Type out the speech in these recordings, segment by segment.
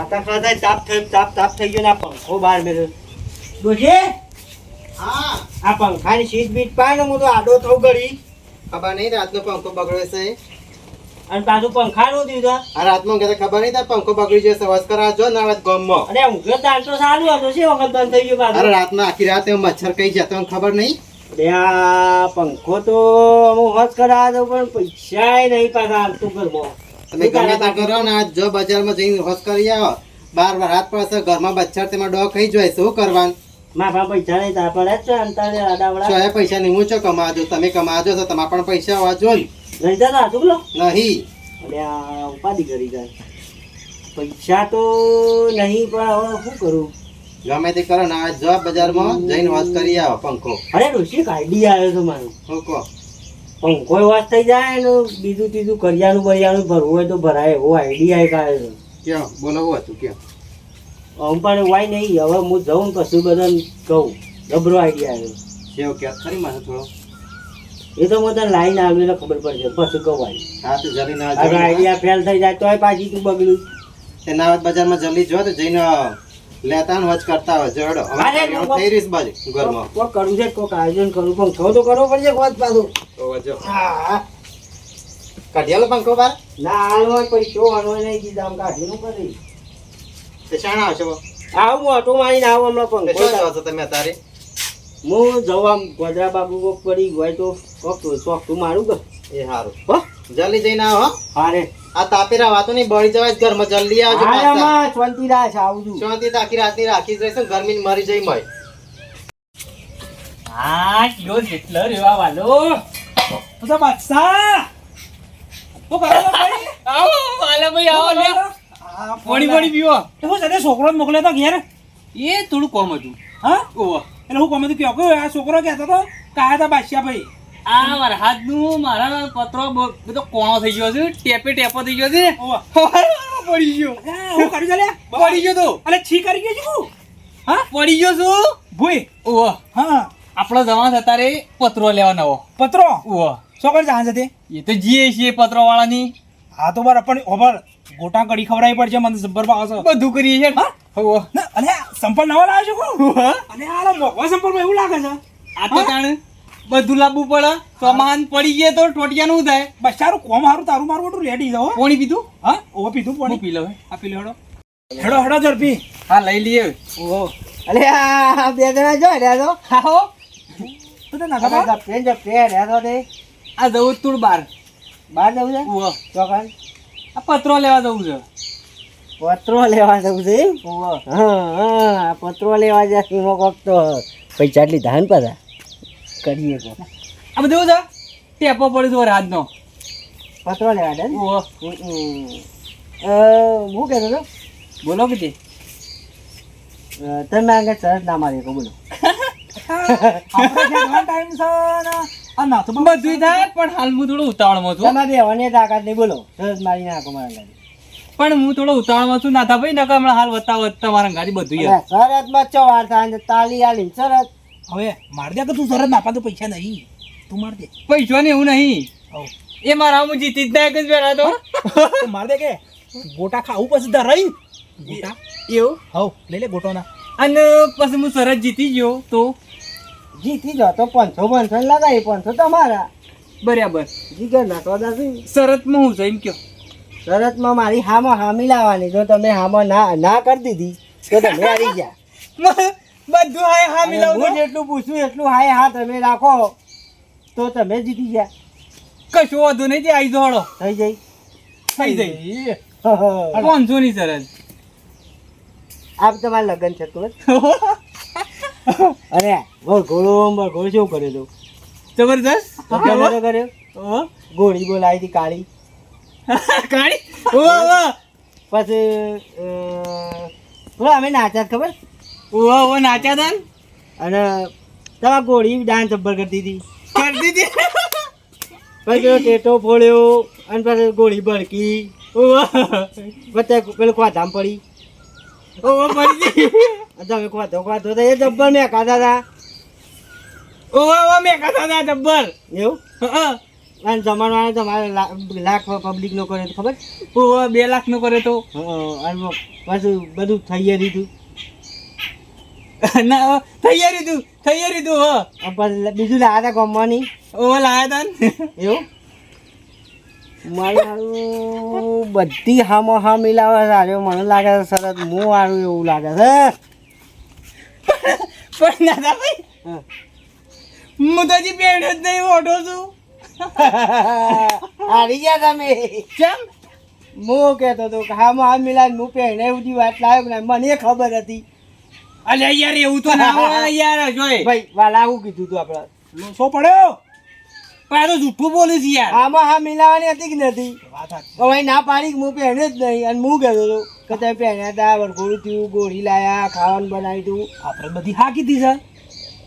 ખાતા ખાતા તાપ થઈ ગયો ને આ પંખો બહાર મેળ્યો. ડોશી, હા આ પંખાની સીટ બીટ પાય ને હું તો આડો થઉં ઘડી. ખબર નહીં રાતનો પંખો બગડે છે. અને પાછું પંખાનું દીધું. આ રાતમાં ઘરે ખબર નહીં તાર પંખો બગડી જશે. વસ્કરા જો ના વાત ગામમાં. અરે ઊંઘ્યો તાર તો સારું હતું, શી વખત બંધ થઈ ગયું અરે પાછું. રાતના આખી રાત એમાં મચ્છર કઈ જતો ખબર નહીં. અરે આ પંખો તો હું હોશ કરાવવા દઉં પણ પૈસા નહીં પાછા આવતું ઘરમાં. તમે ગમે ત્યાં કરો ને આ જો બજારમાં જઈને હોશ કરી આવો. બાર રાત પડશે ઘરમાં મચ્છર તેમાં ડોગ ખાઈ જાય શું કરવાનું. મારા પૈસા નહીં તાર પડે જ છે અંતરે આડાવડા. શું એ પૈસા નહીં હું છો કમાજો તમે કમાજો તો તમારા પણ પૈસા હોવા જો નહીં જતા હતું લો. નહીં. અરે આ ઉપાધિ કરી જાય. પૈસા તો નહીં પણ હવે શું કરું. ગમે તે કરો ને આ જો બજારમાં જઈને હોશ કરી આવો પંખો. અરે ઋષિક આઈડિયા આવ્યો તો મારો. શું કહો. પંખો વાસ થઈ જાય ને બીજું ત્રીજું કરિયાનું બરિયાનું ભરવું હોય તો ભરાય એવો આઈડિયા એક આવ્યો છે. ક્યાં બોલો શું હતું ક્યાં. હું પણ વાય નહીં હવે હું જઉં ને પછી બધાને કહું. જબરો આઈડિયા આવ્યો. સેવ ક્યાં ખરી મારે થોડો. એ તો હું તને લાઈન આવ્યું એટલે ખબર પડશે પછી કહું આવી. હા તો જલ્દી ના અગર આઈડિયા ફેલ થઈ જાય તોય પાછી તું બગડ્યું. તે નાવત બજારમાં જલ્દી જો તો જઈને લેતા ને વચ કરતા હોય જડો થઈ રહીશ બાજુ ઘરમાં. કોક કરવું છે કોક આયોજન કરવું પંખો તો કરવો પડશે કોક પાછું. તો વજો હા કાઢિયાલો પંખો બાર. ના હાલ હોય પૈસો હાલો નહીં કીધા આમ કાઢીનું કરી. તે શાણા આવશો. આવું મોટું મારીને આવું હમણાં તે પંખો. શું જાવ છો તમે અત્યારે. હું જવા ગોધરા બાબુ કોક પડી હોય તો કોક શોખ તું મારું કે. એ સારું હો જલ્દી જઈને આવો હો. હારે આ તાપેરા વાતો નહીં બળી જવાય ઘરમાં જલ્દી આવજો પાછા. હારામાં શાંતિ રાખ આવું છું. શાંતિ આખી રાતની રાખી જ રહીશું ગરમી મરી જઈ મય. હા કિલો જેટલો રેવા વાલો તો બાદશાહ તો કરેલો ભાઈ આવો વાલા ભાઈ આવો લે પાણી પીવો. તો હું સાથે છોકરો મોકલ્યો તો ઘેર. એ થોડું કોમ હતું. હા ઓવા એટલે હું કોમેથી કહ્યો કે આ છોકરો કહેતો તો કાયા હતા બાદશાહ ભાઈ. આ વરસાદનું મારા પત્રો બધો કોણો થઈ ગયો છે. ટેપો થઈ ગયો છે. ઓવા. પડી ગયો. હું કરી ચાલે પડી ગયો તો અલે છી કરી ગયો છું. હા પડી ગયો છું. ભૂઈ ઓવા હા આપણો જવાન અત્યારે પત્રો લેવા નવો. પત્રો ઓવા છોકરો જહાજ હતી. એ તો જીએ છીએ પત્રો વાળાની. હા તો બરાબર પણ ઓબર ગોટા કડી ખવડાવી પડશે મને જબ્બર ભાવ છે. બધું કરીએ છીએ. હા? ઓવા ના અને સંપલ નવા લાવ્યો છું ઓવા. અને આ મોઘવા સંપલમાં એવું લાગે છે. આ તો તાણે બધું લાવવું પડે. સામાન પડી ગયે તો ટોટિયાનું થાય. બસ સારું કોમ હારું તારું મારું બધું રેડી જાવ. પાણી પીધું. હા ઓ પીધું હું પાણી પી લઉં. આ પી હેડો હેડો હેડો ઝડપી. હા લઈ લઈએ. ઓહો અરે આ બે જણા જો રહ્યા તો. આવો તો ના ખબર પેન જો પેન રહ્યા તો તે આ જવું તું બાર. બહાર જવું છે ઓવા ચોકન આ પત્રો લેવા જવું છે. પત્રો લેવા જવું છે એમ? હા હા પત્રો લેવા જાય એમાં કોક તો પૈસા એટલી ધાન પાછા કરીએ કોક. આ બધું છે ટેપો પડ્યો તો રાજનો. પત્રો લેવા દે ને? ઓહો હું કહેતો હતો બોલો કે તે તમે આગળ સરસ ના મારી શકો બોલો. આપણે ટાઈમ છે ને આ ના તો બધું થાય પણ હાલ હું થોડો ઉતાવળમાં છું. તમારે બેવાની તાકાત નહીં બોલો સરસ મારી નાખો મારા ગાડી. પણ હું થોડો ઉતાવળમાં છું. ના થા ભાઈ નકર હમણાં હાલ વધતા મારા ગાડી બધું યાર. શરતમાં ચો વાર થાય તાલી આલી શરત. હવે માર દે કે તું સરસ નાપા તો પૈસા નહીં તું માર દે. પૈસા ને એવું નહીં. હવ એ મારા હું જીતી જ ના એક જ બેઠા તો. તો માર દે કે ગોટા ખાવું પછી ધરાઈ ગોટા એવું હવ લઈ લે ગોટો ના. અને પછી હું સરસ જીતી ગયો તો જીતી જાઓ તો 500 લગાવી 500 તમારા બરાબર. જીગર ના તો દાસી શરતમાં હું છે એમ કયો. શરતમાં મારી હામાં હામી લાવવાની જો તમે હામાં ના કરી દીધી તો તમે હારી ગયા. બધું હાય હા અને મિલાવું હું જેટલું પૂછું એટલું હાય હા તમે રાખો તો તમે જીતી ગયા. કશું વાંધો નહીં. તે આવી જોડો થઈ જઈ થઈ જાય. 500 ની શરત. આપ તમારે લગ્ન છે તો અરે ઘોડો શું કર્યો તું? જબરદસ્ત. કર્યો ઘોડી બોલાવી હતી કાળી. કાળી ઓવા પછી થોડા અમે નાચ્યા ખબર ઓવા નાચ્યા તા ને? અને તમારે ઘોડી ડાન્સ જબ્બર કરતી હતી. કરતી હતી. પછી પેલો ટેટો ફોડ્યો અને પછી ઘોડી ભડકી પછી પેલું ખોધામ પડી. ઓવા પડી ગઈ. તમે ખોધો તો એ જબ્બર મેં ખાધા હતા ઓવા મેં ખાતા હતા જબ્બર. એવું હા અને જમાડવાનો તમારે લાખ પબ્લિક નો કરે તો ખબર? ઓ 2 લાખ નો કરે તો અને પાછું બધું તૈયારી તું ના તૈયારી તું હો પછી બીજું લાયા હતા ગમવાની ઓ લાયા તા ને એવું મારું બધી હામો હા મિલાવે છે મને લાગે છે સરસ હું આરું એવું લાગે છે પણ દાદા ભાઈ હા. હું તો હજી પહેણ્યો જ નહીં ઓઢો છું હારી ગયા તમે કેમ હું કહેતો હતો કે હામો હા મિલાવે હું પહેણે સુધી વાત લાવ્યો કે મને ખબર હતી અલ્યા યાર એવું તો ના હોય યાર જોય ભાઈ વાલા આવું કીધું તું આપણે લોસો પડ્યો પણ આ તો જૂઠું બોલે છે યાર આમાં હા મિલાવાની હતી કે નથી વાત સાચી. હવે ના પાડી કે હું પહેણે જ નહીં અને હું કહેતો હતો કે તમે પહેણ્યા હતા વરઘોડું થયું ગોળી લાયા ખાવાનું બનાવ્યું હતું આપણે બધી હા કીધી છે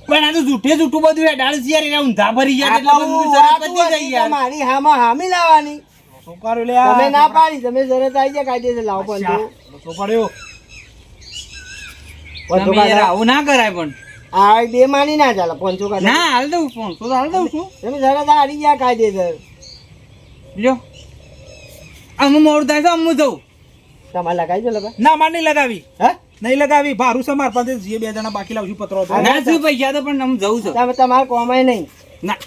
પણ આ તો જૂઠું બધું ડાળ છે યાર એના ઊંધા ભરી જાય એટલે બધું સરસ પતી જાય યાર મારી હામાં હા મિલાવાની લોસો કર્યો લે તમે ના પાડી તમે શરત આવી જાય કાયદેસર લાવો પણ લોસો પડ્યો તમે યાર આવું ના કરાય પણ આ બે માની ના ચાલે 500 કાઢો ના હાલ દઉં 500 તો હાલ દઉં છું તમે શરત હારી ગયા કાયદેસર લ્યો આમ મોડ થાય તો આમ જઉં તમારે લગાવી દો લગા ના માર નહીં લગાવી હા નહીં લગાવી ભારું છે માર પાસે જે 2 જણા બાકી લાવશું પત્રો હતો ના શું પૈસા તો પણ આમ જવું છે તમે તમારે કોમાય નહીં ના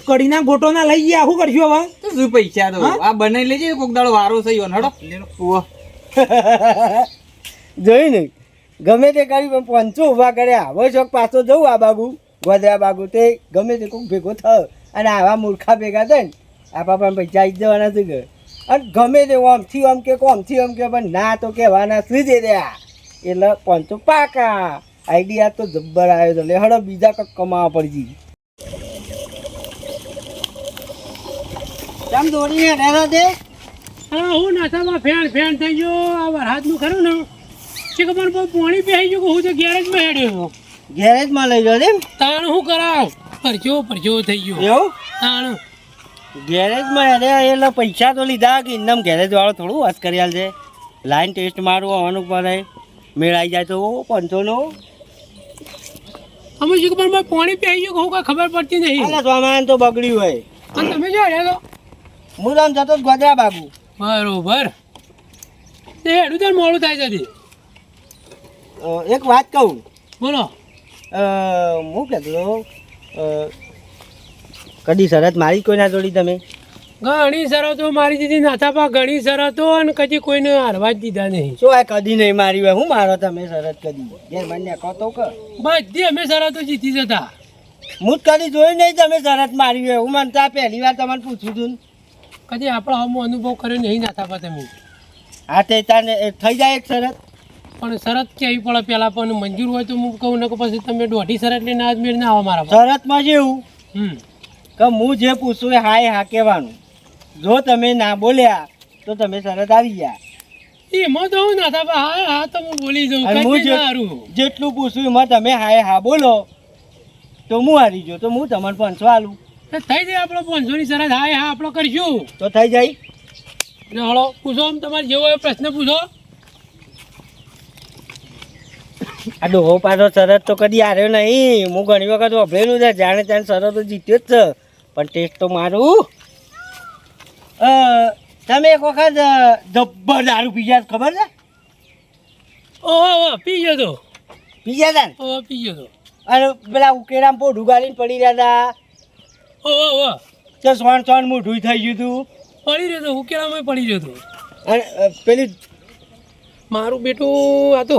કડીના ગોટો ના લઈ ગયા શું કરશું હવે તો શું પૈસા તો આ બનાવી લેજે કોક દાડો વારો થઈ ગયો હડો ઓહ જોઈ નહીં ગમે તે કરી પણ 500 ઊભા કર્યા હવે શોખ પાછો જવું આ બાગુ ગોધરા બાગુ તે ગમે તે કોઈક ભેગો થયો અને આવા મૂર્ખા ભેગા થાય ને આપણા પણ પૈસા આવી જવાના છે કે અને ગમે તે ઓમથી ઓમ કે કોમથી ઓમ કે પણ ના તો કહેવાના શું દે રહ્યા એટલે 500 પાકા આઈડિયા તો જબ્બર આવ્યો તો લે હડો બીજા કંઈક કમાવા પડજી કેમ દોડીને રહેવા દે હા હું નાસામાં ફેણ થઈ ગયો આ વરસાદનું ખરું ને કે ખબર બહુ પાણી બેસી ગયું કે હું તો ગેરેજમાં હેડ્યો ગેરેજમાં લઈ જાઓ એમ તાણ હું કરાવ પરચો થઈ ગયો એવું તાણ ગેરેજમાં અરે એટલે પૈસા તો લીધા કે ઇન્દમ ગેરેજ વાળો થોડું વાત કરી આલ છે લાઈન ટેસ્ટ મારું આવવાનું પડે મેળાઈ જાય તો 500 નો અમે શું ખબર પાણી બેસી ગયું કે હું કાંઈ ખબર પડતી નહીં એટલે સામાન તો બગડ્યું હોય અને તમે જો હેડ્યા હું તો આમ જતો જ ગોધરા બાગુ બરોબર તે હેડું ત્યારે મોડું થાય છે એક વાત કહું બોલો હું કહેતો હતો, કદી શરત મારી કોઈના જોડી તમે ઘણી શરતો મારી દીધી નાથાપા ઘણી શરતો અને કદી કોઈને હારવા જ દીધા નહીં શું આ કદી નહીં મારી હોય હું મારો તમે શરત કદી ઘેર મને કહો તો કે બધી અમે શરતો જીતી જતા હું જ કદી જોઈ નહીં તમે શરત મારી હોય હું મને તો આ પહેલી વાર તમારે પૂછ્યું હતું ને. કદી આપણો હમો અનુભવ કર્યો નહીં નાથાપા તમે હા તે તાને થઈ જાય એક શરત પણ શરત કેવી પડે પહેલાં પણ મંજૂર હોય તો હું કહું ને કે પછી તમે 1.5 શરત લઈને આજ મેળ ના આવો મારા પાસે. શરતમાં જેવું કે હું જે પૂછું એ હા એ હા કહેવાનું જો તમે ના બોલ્યા તો તમે શરત આવી ગયા એમાં તો હું નાથાપા હા હા તો હું બોલી જાઉં અને હું કદી ના હારું જેટલું પૂછું એમાં તમે હા એ હા બોલો તો હું હારી ગયો તો હું તમને 500 આલું એ થઈ જાય આપણો 500 ની શરત હા હા આપણો કરશું તો થઈ જાય ને હળો પૂછો આમ તમારે જેવો હોય પ્રશ્ન પૂછો આ ડોહો પાછો શરત તો કદી હાર્યો નહીં હું ઘણી વખત વાપરેલું છે જાણે ત્યાં શરતો જીત્યો જ છે પણ ટેસ્ટ તો મારું તમે એક વખત જબ્બર દારૂ પી ગયા ખબર છે ઓહો પી ગયો તો પી ગયા હતા ને? ઓહો પી ગયો તો અને પેલા ઉકેરામાં પોઢું ગાલીને પડી રહ્યા હતા ઓહો તો સોણ મોઢું થઈ ગયું હતું પડી રહ્યો તો ઉકેલામાં પડી રહ્યો તો અને પેલી મારું બેટું આ તો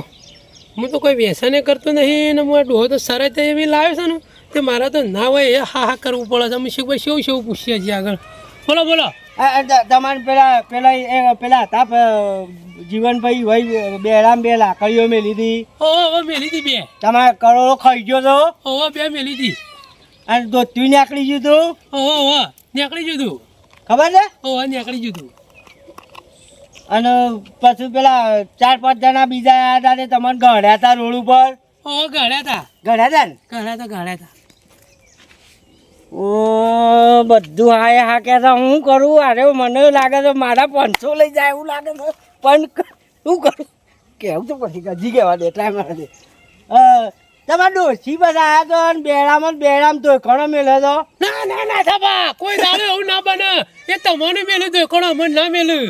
હું તો કોઈ વ્યસને કરતો નહીં ને હું આ ડોહો તો શરત એવી લાવ્યો છે ને તે મારા તો ના હોય એ હા હા કરવું પડે છે અમે શું ભાઈ શું પૂછીએ છીએ આગળ બોલો બોલો તમારે પેલા હતા જીવનભાઈ ભાઈ બેરામ બે લાકડીઓ મેલી હતી ઓહો હવે મેલી હતી બે તમારે કરોડો ખાઈ ગયો હતો ઓહો બે મેલી હતી અને દોત્યું નીકળી ગયું હતું ઓહો ઓહો નીકળી ગયું તું ખબર છે ઓહો નીકળી ગયું તું અને પછી પેલા 4-5 જણા બીજા આવ્યા હતા તે તમને ગળ્યા હતા રોડ ઉપર ઓહો ગાળ્યા હતા ગળ્યા હતા ને ઓ બધું હાય હા કે હું કરું અરે મને લાગે છે મારા 500 લઈ જાય એવું લાગે છે પણ શું કરું કેવું તો પછી હજી કહેવા દે ટાઈમ મારે તમારે ડોસી બધા આયા તો ને બેડામાં તો ઘણો મેલે તો ના ના ના થાપા કોઈ દાડો એવું ના બને એ તમને મેલું તો કોણ મને ના મેલું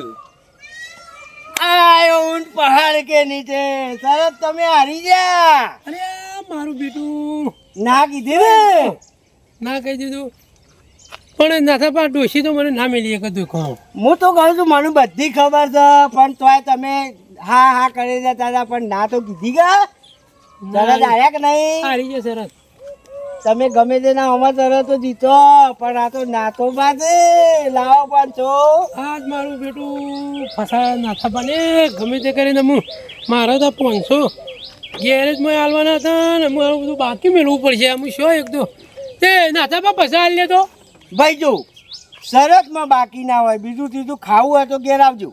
આયો ઊંટ પહાડ કે નીચે સરસ તમે હારી ગયા અરે મારું બેટું ના કીધી ને ના કહી દીધું પણ ના થાપા ડોશી તો મને ના મેલી એક દુખો હું તો કહું છું મને બધી ખબર છે પણ તોય તમે હા હા કરી દેતા હતા પણ ના તો કીધી ગયા સરસ આયા કે નહીં હારી ગયા સરસ તમે ગમે તે ના અમાર તરત તો જીતો પણ આ તો નાતો બાજે લાવો 500 આજ મારું બેટું ફસા ના થાપા ને ગમે તે કરીને હું મારા તો 500 ગેરેજમાં હાલવાના હતા ને મારું બધું બાકી મેળવું પડશે હું શું એક તો તે ના થાપા પૈસા હાલ લેતો ભાઈ જો શરતમાં બાકી ના હોય બીજું ત્રીજું ખાવું હોય તો ઘેર આવજો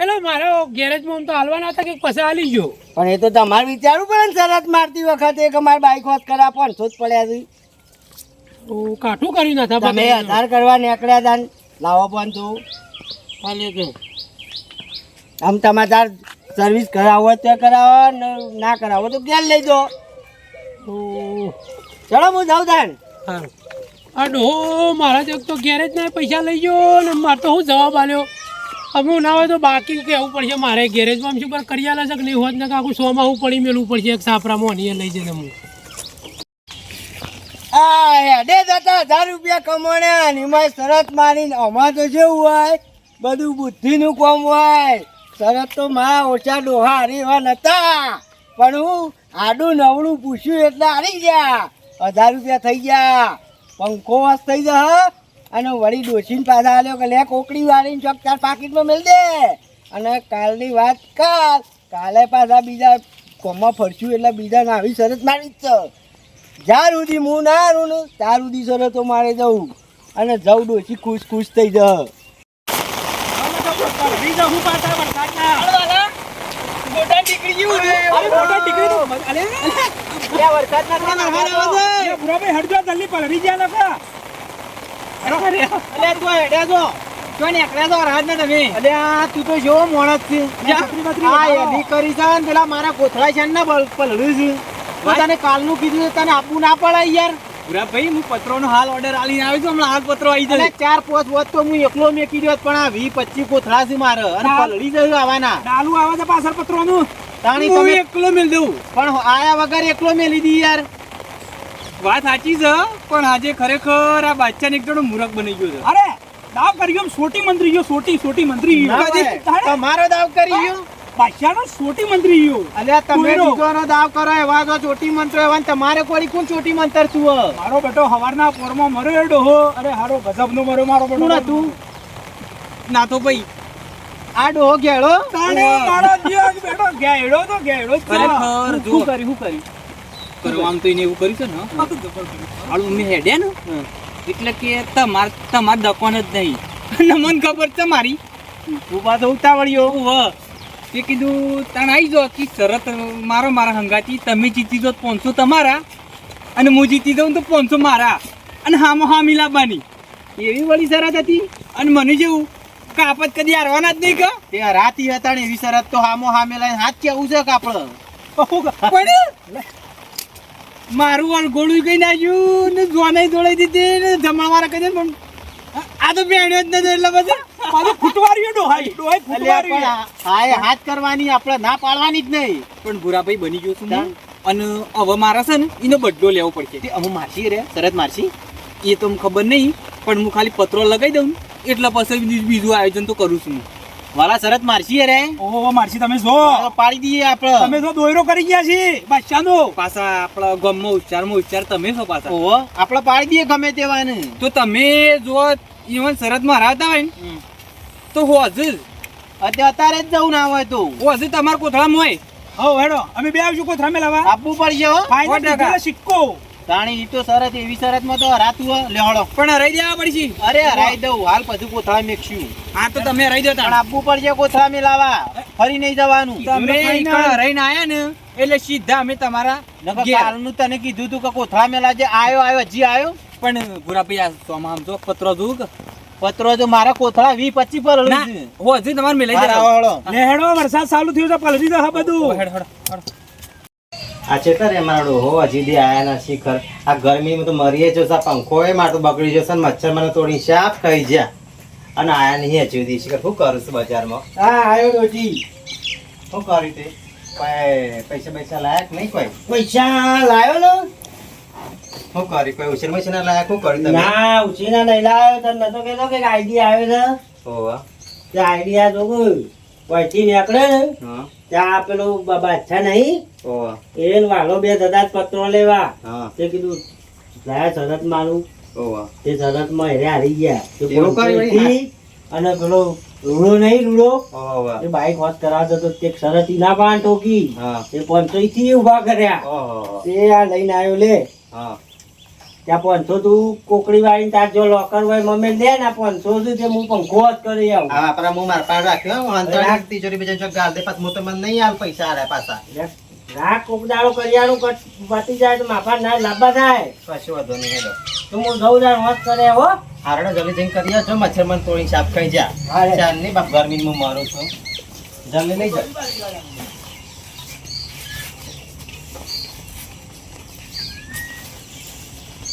એટલે મારો ગેરેજમાં આમ તો હાલવાના હતા કે પૈસા હાલી ગયો પણ એ તો તમારે વિચારવું પડે ને શરત મારતી વખતે કે મારી બાઈક હોત કરા 500 જ પડ્યા છે તો કાઠું કર્યું ના થાપા તમે આધાર કરવા નીકળ્યા હતા ને લાવો 500 હાલે તો આમ તમારે સર્વિસ કરાવો હોય તો કરાવો ને ના કરાવો તો ઘેર લઈ દો ચલો હું જાઉં તાન સારું આ ડોહો મારા જ તો ગેરેજ ના પૈસા લઈ ગયો ને મારે તો હું જવાબ આલ્યો હવે હું ના હોય તો બાકી કહેવું પડશે મારે ગેરેજમાં શું પર કરી આલે છે કે નહીં હોત ને આખું 100 માં હું પડી મેળવું પડશે એક સાપરામાં અહીં લઈ જઈને હું આ હેડે જતા 1000 રૂપિયા કમાણ્યા ને એમાં શરત મારીને અમાર તો જેવું હોય બધું બુદ્ધિનું કામ હોય શરત તો મારા ઓછા ડોહા હરીવા નતા પણ હું આડું નવડું પૂછ્યું એટલે હારી ગયા 1000 રૂપિયા થઈ ગયા પંખો વાસ થઈ જા અને વળી ડોસીને પાછા આલ્યો કે લે કોકડી વાળીને ચોક ચાર પાકીટમાં મેળ દે અને કાલની વાત કાલે પાછા બીજા કોમમાં ફરશું એટલે બીજાને આવી શરત મારી જ છે જ્યાર સુધી હું ના હારું ને ત્યાર સુધી શરતો મારે જવું અને જવું ડોસી ખુશ થઈ જ તું તો જો મોણસ છે કરી છે પેલા મારા કોથળા છે ને પલડ્યું છે તને કાલનું કીધું તને આપવું ના પડે યાર ભાઈ હું પત્રોનો હાલ ઓર્ડર આલીને આવ્યો છું હમણાં હાલ પત્રો આવી અને જાય 4-5 વોટ તો હું એકલો મેકી દો પણ આ 20-25 કોથળા છે મારે અને પલળી જયું આવવાના ડાલુ આવે છે પાછળ પત્રોનું તાણી હું તમે એકલો મેલ દઉં પણ આયા વગર એકલો મેલી દી યાર વાત સાચી છે પણ આજે ખરેખર આ બાદશાહ એક જણો મૂરખ બની ગયો છે અરે દાવ કરી ગયો સોટી મંત્રી ગયો સોટી મંત્રી ના ગયો ભાઈ, તમારો દાવ કરી ગયો બાદશાહનો સોટી મંત્રી ગયો અલ્યા તમે કોઈનો? બીજોનો દાવ કરો એવા તો ચોટી મંત્ર એવા ને તમારે કોળી કોણ ચોટી મંતર છું મારો બેટો હવારના પોરમાં મર્યો એ ડોહો અરે હારો ગજબનો મર્યો મારો બેટો કોણ હતું ના તો ભાઈ આ ડોહો ઘેડો તાણે મારો જીવ બેટો ગેડો તો ગેડો જ છે. ખરેખર જુઓ. શું કર્યું કરવા આમ તો એને એવું કર્યું છે ને હાલું મેં હેડ્યા ને એટલે કે તમાર દકોન જ નહીં અને મને ખબર છે મારી તું પાછો ઉતાવળ્યો ઓહ તે કીધું તાણ આવી જાઓ કે શરત મારા હંગાથી તમે જીતી જાઓ 500 તમારા અને હું જીતી જાઉં તો 500 મારા અને હા મિલાવવાની એવી વળી શરત હતી અને મને જેવું કે આપત કદી હારવાના જ નહીં કે તે રાતી હતા ને એવી શરત તો હામો હામે લઈને હાથ કેવું છે કાપડ પણ મારું વળગોળું કઈ નાખ્યું ને જોનાઈ જોડાઈ દીધી ને જમણવાળા કહી દે પણ આ તો બેણ્યો જ નથી એટલે પછી પાછો ફૂટવાર્યો ડોહાઈ ફૂટવાર્યો હાય હાથ કરવાની આપણે ના પાડવાની જ નહીં પણ ભૂરાભાઈ બની ગયો છું હું. અને હવે મારા છે ને એનો બદલો લેવો પડશે તે અમુ મારસી રે શરત મારસી એ તો મને ખબર નહીં પણ હું ખાલી પત્રો લગાવી દઉં ને એટલે પછી બીજું આયોજન તો કરું છું હું. વાલા શરત મારસી રે ઓહો મારસી તમે જો પાડી દઈએ આપણે તમે જો દોયરો કરી ગયા છે બાદશાહનો પાછા આપણા ગામમાં ઉચ્ચાર તમે છો પાછા ઓહો આપણે પાડી દઈએ ગમે તેવાને તો તમે જો ઈવન શરતમાં હરાવતા હોય ને તો હોજ અત્યારે જ જવું ના હોય તો હોજ તમારા કોથળામાં હોય હો હેડો અમે બે આવશું કોઈ થમે લાવવા આપવું પડશે હો ફાઈનલ 100%. દીધેલો સિક્કો તાણી ઈ તો શરત એવી શરતમાં તો હરાતું હો લેહડો પણ હરાઈ દેવા પડશે અરે હરાઈ દઉં હાલ પછી કોથળા મેકશું હા તો તમે હરાઈ પણ દેતા આપવું પડશે કોથળા મેલાવા ફરી નહીં જવાનું તમે ઈકણ હરાઈને આયા ને એટલે સીધા અમે તમારા નકર ઘેર. કાલનું તને કીધું તું કે કોથળા મેલા જે આયો હજી આયો પણ ભૂરાભાઈ આ સોમાં આમ જો પત્રો જોઉં કે પત્રો તો મારા કોથળા 20-25 પર ના હળું છે હોજ તમારે મેલાઈ હા, દેવા હળો. લેહેડો વરસાદ ચાલુ થયો છે પલરી જશે બધું હેડ હેડ આ છે તારે મારો ડોહો હજી દી આયા ના શિખર આ ગરમીમાં તો મરીએ જો સા પંખો એ માટું બગડી જશે ને મચ્છર મને તોડી શાપ ખાઈ જ્યા અને આયા નહીં હજી દી શિખર શું કરું છું બજારમાં હા આવ્યો ડોશી. શું કર્યું તે પૈસા પૈસા લાયક નહીં કોઈ પૈસા લાવ્યો ને? શું કર્યું કોઈ ઉછેર મશીન લાયક શું કર્યું તમે ના ઉછીના નહીં લાવ્યો તને નતો કહેતો કે આઈડિયા આવ્યો છે. ઓવા તે આઈડિયા જોગું વહીથી નીકળે ને હા ત્યાં પેલું બાદશાહ નહીં ઓવા એ વાલો બે દાદા પત્રો લેવા હા તે કીધું લાયા શરત મારું ઓવા તે શરતમાં હેરે હારી ગયા તે એવું કર્યું વળી? પોલીસથી અને પેલો રૂડો નહીં રૂડો ઓવા એ બાઈક હોત કરાવતો તો તે શરત ઈ ના પાન ઠોકી હા તે 500 થી ઉભા કર્યા ઓહો તે આ લઈને આવ્યો લે હા ત્યાં 500 તું કોકડી વાળીને તાર જો લોકર હોય મમ્મી દે ને 500 સુધી તે હું પંખો જ કરી આવું હા આપણા હું મારા પાસે રાખ્યો હું અંતરાળ તિજોરી બીજા જો ગાલ દે પાછું હું તો મને નહીં આલ પૈસા આલે પાછા રાખ કોક દાડો કરિયાણું પતી જાય તો માફા ના લાંબા થાય કશું વાંધો નહીં હેડો તો હું 10,000 હોત કરે હો હારડો જલ્દી જઈને કરી આવજો મચ્છર મને તોડી સાફ ખાઈ જા હારે. ચાંદની બાપ ગરમીમાં હું મરું છું જલ્દી લઈ જા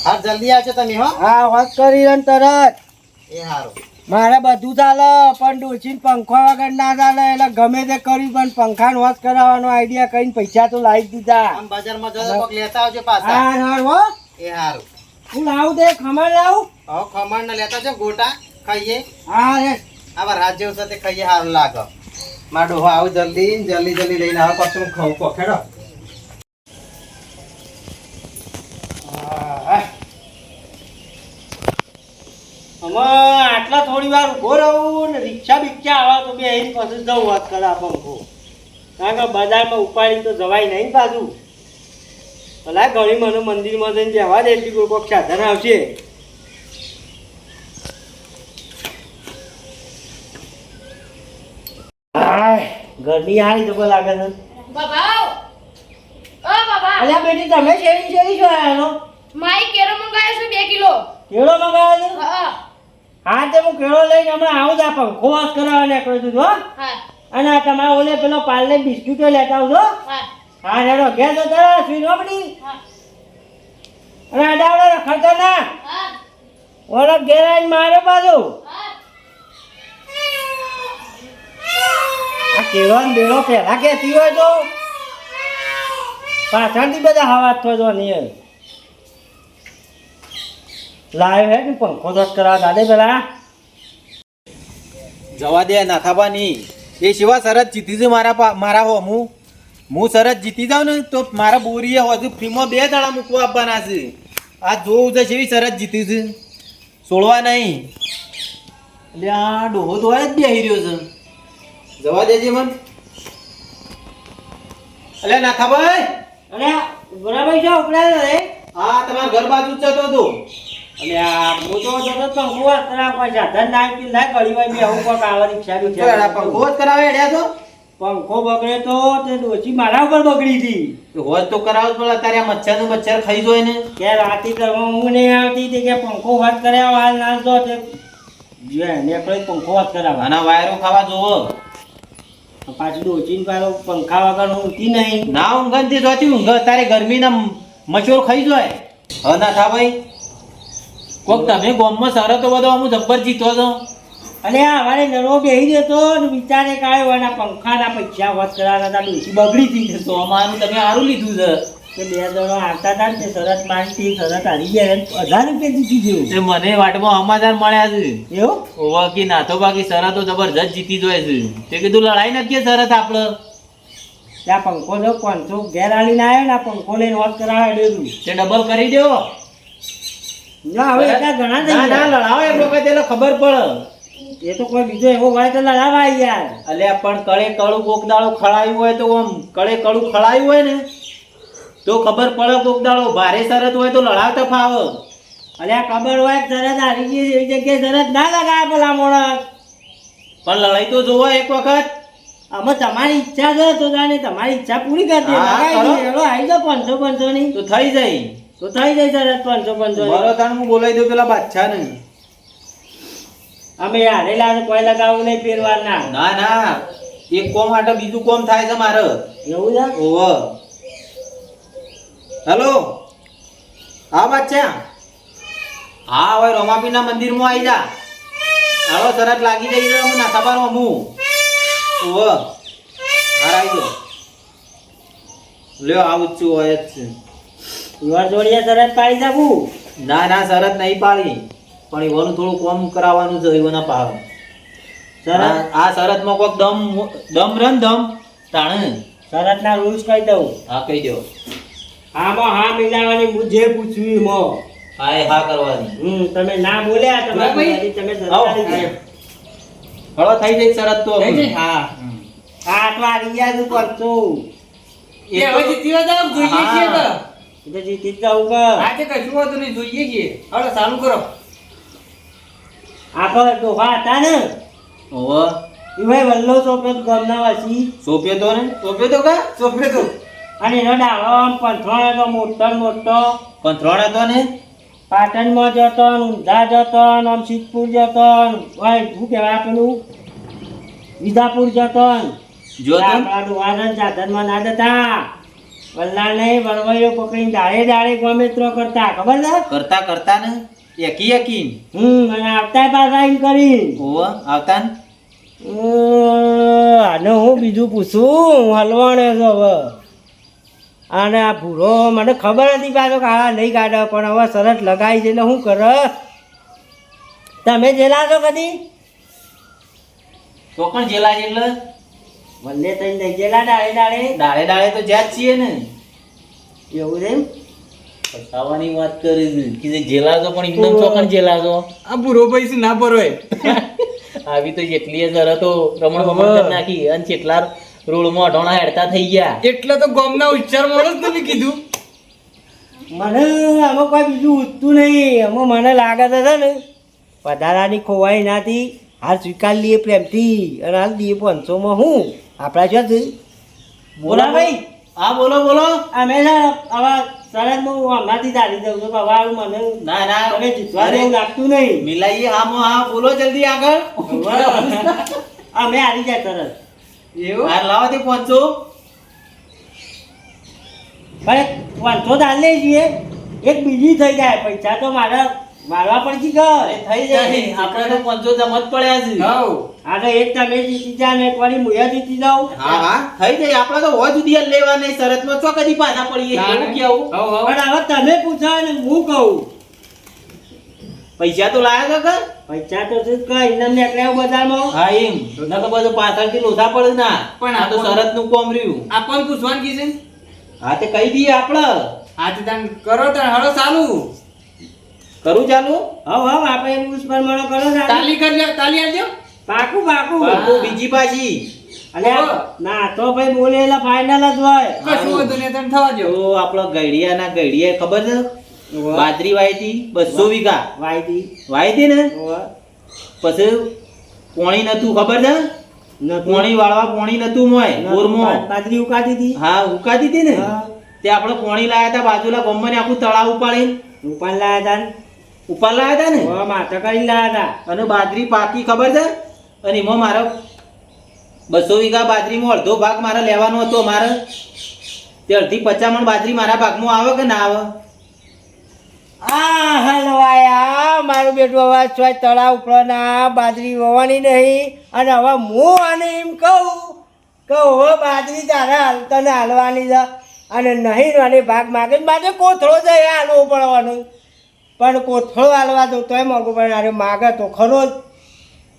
હા જલ્દી આવજો તમે હો હા હોત કરી ને તરત એ હારું મારે બધું ચાલે પણ ડોસીને પંખો વગર ના ચાલે એટલે ગમે તે કર્યું પણ પંખાનો હોત કરાવવાનો આઈડિયા કરીને પૈસા તો લાવી દીધા. આમ બજારમાં જો તો કોક લેતા આવજો પાછા હા હા હો એ હારું હું લાવું તે ખમણ લાવું હવે ખમણ ને લેતા આવજો ગોટા ખાઈએ હા રે આવા રાત જેવું સાથે ખાઈએ સારું લાગે મારો ડોહો આવું જલ્દી જલ્દી જલ્દી લઈને આવો પછી હું ખાઉં પોખેડો આટલા થોડી વાર ઉભો રહું ને રિક્ષા બિક્ષા આવે તો બે અહીં પછી જવું વાત કરા પંખો કારણ કે બજારમાં ઉપાડી તો જવાય નહીં પાછું ભલા ઘણી મને મંદિરમાં જઈને જવા દે એટલી કોઈ કોઈક સાધન આવશે ગરમી હારી તો લાગે છે બાબા ઓ બાબા અલ્યા બેટી તમે શેરી શેરી છો આનો માઈ કેરો મંગાયો છે 2 કિલો કેળો મગાવ્યો છે હા હા તે હું કેળો લઈને હમણાં આવું જ આ પંખો વાત કરાવવા નીકળ્યો છું હો હા અને આ તમારા ઓલે પેલો પાર્લે બિસ્કુટો લેતા આવજો હા હા હેડો ઘેર તો તારા સ્વીટ આપણી હા અને આ ડાવડો રખડતો ના હા ઓલો ઘેર આવીને મારે પાછું હા આ કેળો ને બેળો પહેલા કહેતી હોય તો પાછળથી બધા હવા થયો નહીં લાવ્યો હે ને પંખો દસ કરાવ દાદે પેલા જવા દે નાથાબાની એ સિવા શરત જીતી છે મારા હો હું શરત જીતી જાઉં ને તો મારા બોરીએ હજુ ફ્રીમાં 2 દાડા મૂકવા આપવાના છે આ જોવું છે કેવી શરત જીતી છે છોડવા નહીં એટલે આ ડોહો તો જ બેહી રહ્યો છે જવા દેજે મન અલે નાથાભાઈ અરે બરાબર છે ઉપડાયો રે હા તમારા ઘર બાજુ જ જતો હતો એટલે આ હું તો જતો પંખો વાત કરાવ કોઈ સાધન ના આપી ના ગળી હોય મેં આવું કોક આવા રિક્ષા તો એડા પંખો જ કરાવે એડ્યા તો પંખો બગડે તો તે ડોશી મારા ઉપર બગડી હતી તો હોજ તો કરાવ જ પડે તારે આ મચ્છરનું મચ્છર ખાઈ જોય ને કે રાતે ઘરમાં ઊંઘ નહીં આવતી તે કે પંખો વાત કર્યા હાલ ના તો તે જે નીકળે પંખો વાત કરાવવા આના વાયરો ખાવા જોવો પાછું ડોશીને પાછો પંખા વગર ઊંઘતી નહીં ના ઊંઘનથી જોતી ઊંઘ તારે ગરમીના મચોર ખાઈ જોય હ ના થા ભાઈ કોક તમે ગોમમાં શરતો બધો અમુક જબ્બર જીતો છો અને આ અમારે નરો બેહી રહેતો ને વિચારે કાઢ્યો અને પંખાના પૈસા વાત કરાવવાના હતા ડોશી બગડી હતી તો અમારું તમે સારું લીધું છે તે 2 જણો આવતા હતા ને તે શરત માનતી શરત હારી ગયા 1000 રૂપિયા જીતી ગયું તે મને વાટમાં સમાચાર મળ્યા છે એવું ઓવા કે નાથો બાકી શરતો જબરજસ્ત જીતી જોય છે તે કીધું લડાઈ નથી શરત આપણે ત્યાં પંખો જો 500 ઘેર આવીને આવ્યો ને આ પંખો લઈને વાત કરાવે દેવું તે ડબલ કરી દેવો ના હવે એટલા ઘણા થઈ ના ના ગયા. લડાવો એમ લોકો એટલે ખબર પડે એ તો કોઈ બીજો એવો હોય તો લડાવા યાર અલ્યા પણ કળે કળું કોક દાડો ખળાયું હોય તો આમ કળે કળું ખળાયું હોય ને તો ખબર પડે કોક દાડો ભારે શરત હોય તો લડાવતા ફાવે અને આ ખબર હોય કે શરત હારી ગઈ એવી જગ્યાએ શરત ના લગાવે પેલા મોણસ પણ લડાઈ તો જોવો એક વખત આમાં તમારી ઈચ્છા છે તો જાણે તમારી ઈચ્છા પૂરી કરી દે હા, લગાવી કરો. દે. હેલો આવી જાઓ 500 ની તો થઈ જાય તો થઈ જાય શરત 500 ની બરો તાણ હું બોલાવી દઉં પેલા બાદશાહ ને અમે હારેલા છે કોઈ લગાવવું નહીં પહેરવા ના ના ના એક કોમ માટે બીજું કોમ થાય છે મારે એવું છે ઓવ હેલો હા બચ્ચા હા હવે રોમાપીના મંદિરમાં આવી જા હવે શરત લાગી જઈ છે હું ના ખબર હું ઓહ હાર આવી દો લ્યો આવું જ છું હોય જ છે યુવા જોડિયા તરત પાડી શકું. ના ના શરત નહીં પાડી પણ એવાનું થોડું કોમ કરાવવાનું છે એવાના પાવ શરત આ શરતમાં કોક દમ રન દમ તાણે શરતના રૂલ્સ કહી દઉં. હા કહી દો આમાં હા મિલાવવાની હું જે પૂછ્યું એમાં. હા એ હા કરવાની તમે ના બોલ્યા બરાબર. તમે આવો. હવે થઈ જઈ શરત તો થઈ જાય? હા આ તો આ રહ્યા છું પરચું. એ હવે જીતી જાવ જોઈએ છીએ તો. એટલે જીતી જ જાઉં કે આજે કશું વાંધો નહીં જોઈએ છીએ હવે ચાલુ કરો. આપણે ડોહા હતા ને ઓહો એ ભાઈ વલ્લો ચોપેટ ગામના વાસી સોપ્યો તો ને સોપ્યો તો કા સોપરે તો અને એનો ડાળો આમ પંથરો હતો મોટો ને મોટો. પણ ત્રણ હતો ને પાટણમાં જતો ને ઊંઝા જતો ને આમ સિદ્ધપુર જતો ને ભાઈ શું કહેવાય પેલું વિજાપુર જતો ને જો તો આપણા ડોહાને સાધનમાં ના જતા વલ્લાને વરવૈયો પકડીને દાડે દાડે ગોમેત્રો કરતા ખબર છે. કરતા કરતા ને એકી એકી અને આવતા પાછા એમ કરી ઓહો આવતા ને આને હું બીજું પૂછું હલવાણે છે હવે. અને આ ભૂરો મને ખબર નથી પાછો કે આ નહીં કાઢે પણ હવે શરત લગાવી છે એટલે શું કરે. તમે જેલા છો કદી તો પણ જેલા છે એટલે વલ્લે તઈ નહીં જેલા દાડે દાડે દાડે દાડે તો જ્યાં જ છીએ ને એવું છે એમ? પતાવાની વાત કરી છે કે જેલા છો પણ એકદમ ચોકન જેલા છો આ બુરો પૈસા ના ભરોય. આવી તો જેટલી શરતો રમણ ભમણ કરી નાખી અને કેટલા રોડમાં અઢોણા હેડતા થઈ ગયા એટલે તો ગોમના ઉચ્ચાર મોડો જ તમે કીધું. મને આમાં કોઈ બીજું ઉઠતું નહીં. આમાં મને લાગે તો છે ને વધારાની ખોવાઈ નાથી હાલ સ્વીકાર લઈએ પ્રેમથી અને હાલ દઈએ 500માં હું આપણા શું છે. બોલા ભાઈ હા બોલો બોલો અમે છે આવા સરસ હું હમણાંથી ચાલી દઉં છું કે હવે મને ના ના તમે જીતવા જેવું લાગતું નહીં. મિલાઈએ હા મો હા બોલો જલ્દી આગળ અમે આવી જાય તરત. એવું હા લાવો તે પહોંચો ભાઈ 500 ચાલ લઈએ છીએ. એક બીજી થઈ જાય પૈસા તો મારવા પડશે કે થઈ જાય આપણે તો પહોંચો જમત પડ્યા છે હાઉ આ તો એક તમે જીતી જા ને એક વાળી મુયા જીતી જાઉં. હા હા થઈ જાય આપણે તો હોજ સુધી લેવા નહીં શરતમાં ચો કદી પાછા પડીએ એવું કેવું હાઉ હાઉ પણ હવે તમે પૂછો ને હું કહું પૈસા તો લાયા તો કર પૈસા તો છે કઈ ઇનામ નીકળ્યા બજારમાં. હા એમ ન તો બધું પાછળથી લોધા પડે ના પણ આ તો આપણને- શરત નું કોમ રહ્યું આપણ પૂછવાનું કીધું. હા તે કહી દઈએ આપણે આજે તાન કરો તાન હળો ચાલુ. કરું ચાલુ હવ આપણે એમ પૂછ પ્રમાણે કરો ને. તાલી કરી લ્યો તાલી આપજો. પાકું પાકું પાકું બીજી પાછી અને ના તો ભાઈ બોલેલા ફાઇનલ જ હોય. કશું વધુ નહીં તને થવા દો. તો આપણો ગઈડિયા ખબર છે બાજરી વાયતી 200 વીઘા વાયદી વાયતી ને હોવે. પછી પોણી નતું ખબર છે નતું. પોણી વાળવા પોણી નતું મોય બોરમાં બાજરી ઉકાતી હતી. હા ઉકાતી હતી ને હા. તે આપણે પોણી લાયા હતા બાજુલા ગોમને આખું તળાવ ઉપાડી ઉપાડ લાયા હતા ને. ઉપર લાયા હતા ને હોવે, માથા કરી લાયા હતા. અને બાજરી પાકી ખબર છે અને એમાં મારો 200 વીઘા બાજરીમાં અડધો ભાગ મારે લેવાનો હતો મારે તે અડધી 50 મણ બાજરી મારા ભાગમાં આવે કે ના આવે આ હલવાયા મારું બેટું અવાજ છોય તળાવ ઉપરના બાજરી વવાની નહીં અને હવે હું આને એમ કહું કે હવે બાજરી તારે તને હાલવાની છે અને નહીં અને ભાગ માગે માટે કોથળો છે એ હાલવો પડવાનો પણ કોથળો હાલવા દો તોય મોંઘું પડે અરે માગે તો ખરો જ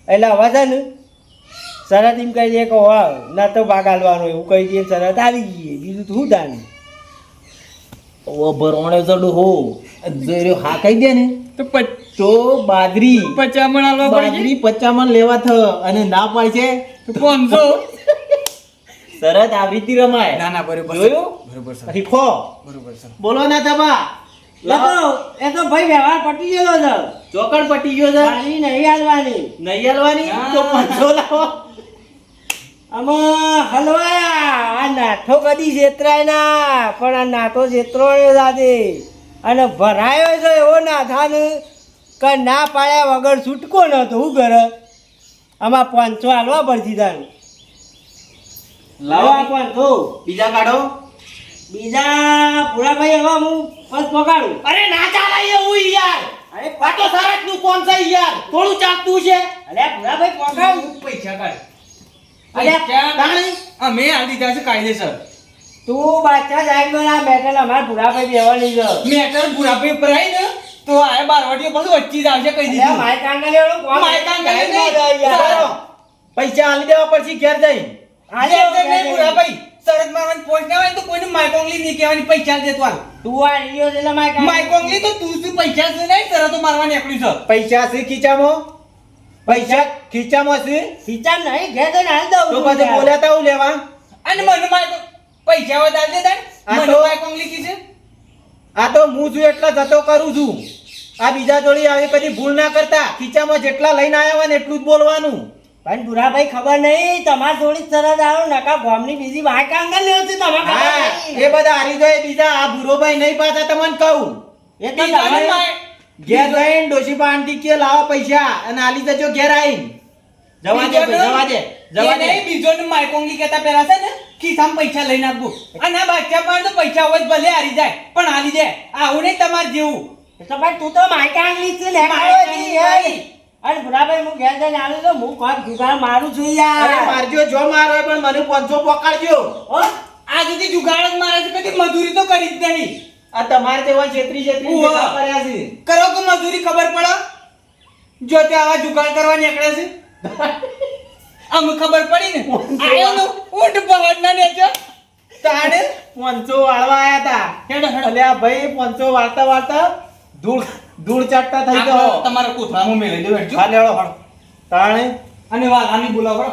એટલે હવે છે ને શરત એમ કહી દઈએ કે હવે ના તો ભાગ હાલવાનો એવું કહી દઈએ શરત આવી જઈએ બીજું તો શું થાય ઓ ભરવાણે જડું હો જોઈ હા કહી દે ને તો તો બાજરી 50 મણ આલવા પડી બાજરી 50 મણ લેવા થ અને ના પાય છે તો 500. શરત આવી રીતે રમાય ના ના બરોબર છે. જોયું બરોબર છે. પછી ખો બરોબર છે. બોલો ના તબા એ તો ભાઈ વ્યવહાર પટી ગયેલો છે ચોકડ પટી ગયો છે બાજરી નહીં હાલવાની નહીં હાલવાની તો 500 લાવો આમાં હલવાયા આ નાઠો કદી છેતરાય ના પણ આ નાઠો છેતરોયો સાથે અને ભરાયો છે એવો નાથાને કે ના પાડ્યા વગર છૂટકો નતો હું કરે આમાં 500 હાલવા પડતી તાને લાવો આ 500 બીજા કાઢો બીજા ભૂરાભાઈ હવે હું બસ પગાડું. અરે ના ચાલે એવું યાર. અરે આ તો સરતનું કોણ છે યાર? થોડું ચાલતું છે. અલ્યા ભૂરાભાઈ પગાડ. પૈસા કાઢ અલ્યા તાણે અમે આ દીધા છે કાયદેસર તું બાદશાહ સાહેબ આ મેટલ અમારા ભૂરાભાઈ બેવાની છે. મેટર બુરાભાઈ પર આવી ને તો આ બારવાટીઓ પાછું વચ્ચે જ આવશે કહી અલ્યા દીધું માય કાંગા લેવડો કોણ? માય કાંગા લે નહીં. યાર. પૈસા આલી દેવા પડશે ઘેર જઈને. હાલે આજે હવે નહીં બુરાભાઈ શરત મારવાની પોસ્ટ ના હોય તો કોઈને માયકોંગલી નહીં કહેવાની પૈસા દે તો હાલ તું આ રીયો છે એટલે માય કાંગા. માયકોંગલી તો તું શું પૈસા છે નહીં શરતો મારવાની એકલી છે પૈસા છે ખીચામાં? પૈસા ખીચામાં છે? ખીચામ નહીં ઘેર જઈને હાલ દઉં તો છું પછી યાર. બોલ્યા તા હું લેવા? અને મને માયકો પૈસા હોય દાદે દાન આ મને તો- માયકોંગલી કી છે આ તો હું છું એટલા જતો કરું છું. આ બીજા જોડી આવી કદી ભૂલ ના કરતા. ખીચામાં જેટલા લઈને આવ્યા હોય ને એટલું જ બોલવાનું. પણ ભૂરાભાઈ ખબર નહીં તમાર થોડી સરસ આવો નકા ગામની બીજી માય કાંગા લેવો છે તમારે ખબર હા નહીં. એ બધા હારી જાય બીજા. આ ભૂરોભાઈ નહીં પાછા તમને કહું. એ તો બીજાને તમારે માય- ઘેર જઈને ડોશીબા આંટી કે લાવો પૈસા અને આલી દેજો ઘેર આવીને. જવા દે ભાઈ, જવા દે જવા એ દે. નહીં, બીજોને માયકોંગલી કહેતા પહેલા છે ને ખિસ્સામાં પૈસા લઈને આપવું અને આ બાદશાહ પાસે તો પૈસા હોય તો ભલે હારી જાય પણ હાલી દે આવું નહીં તમારે જેવું એ તો ભાઈ તું તો માય કાંગલી છે ને માય કાંગલી ભાઈ. અરે ભૂરાભાઈ હું ઘેર જઈને આવ્યો તો હું કોક જુગાર મારું છું અરે યાર. મારજો જો મારો હોય પણ મને 500 પકડજો. હો? આ સુધી જુગાડ જ મારે છે કદી મજૂરી તો કરી જ નહીં આ તમારે જેવા છેતરી છેતરી ઉવ્વ. ભેગા કર્યા છે. કરો કે મજૂરી ખબર પડે જો તે આવા જુગાડ કરવા નીકળે છે આમ ખબર પડી ને આયો નો ઊંટ પહાડ ના નેચો તાણે 500 વાળવા આયા તા. હેડો હેડો અલ્યા ભાઈ 500 વાળતા વાળતા ધૂળ ચાટતા થઈ આ ગયો. તમારા કોથળામાં મેલી દો હેડજો હા લેવડો હળ. તાણે અને વાલાની બોલાવો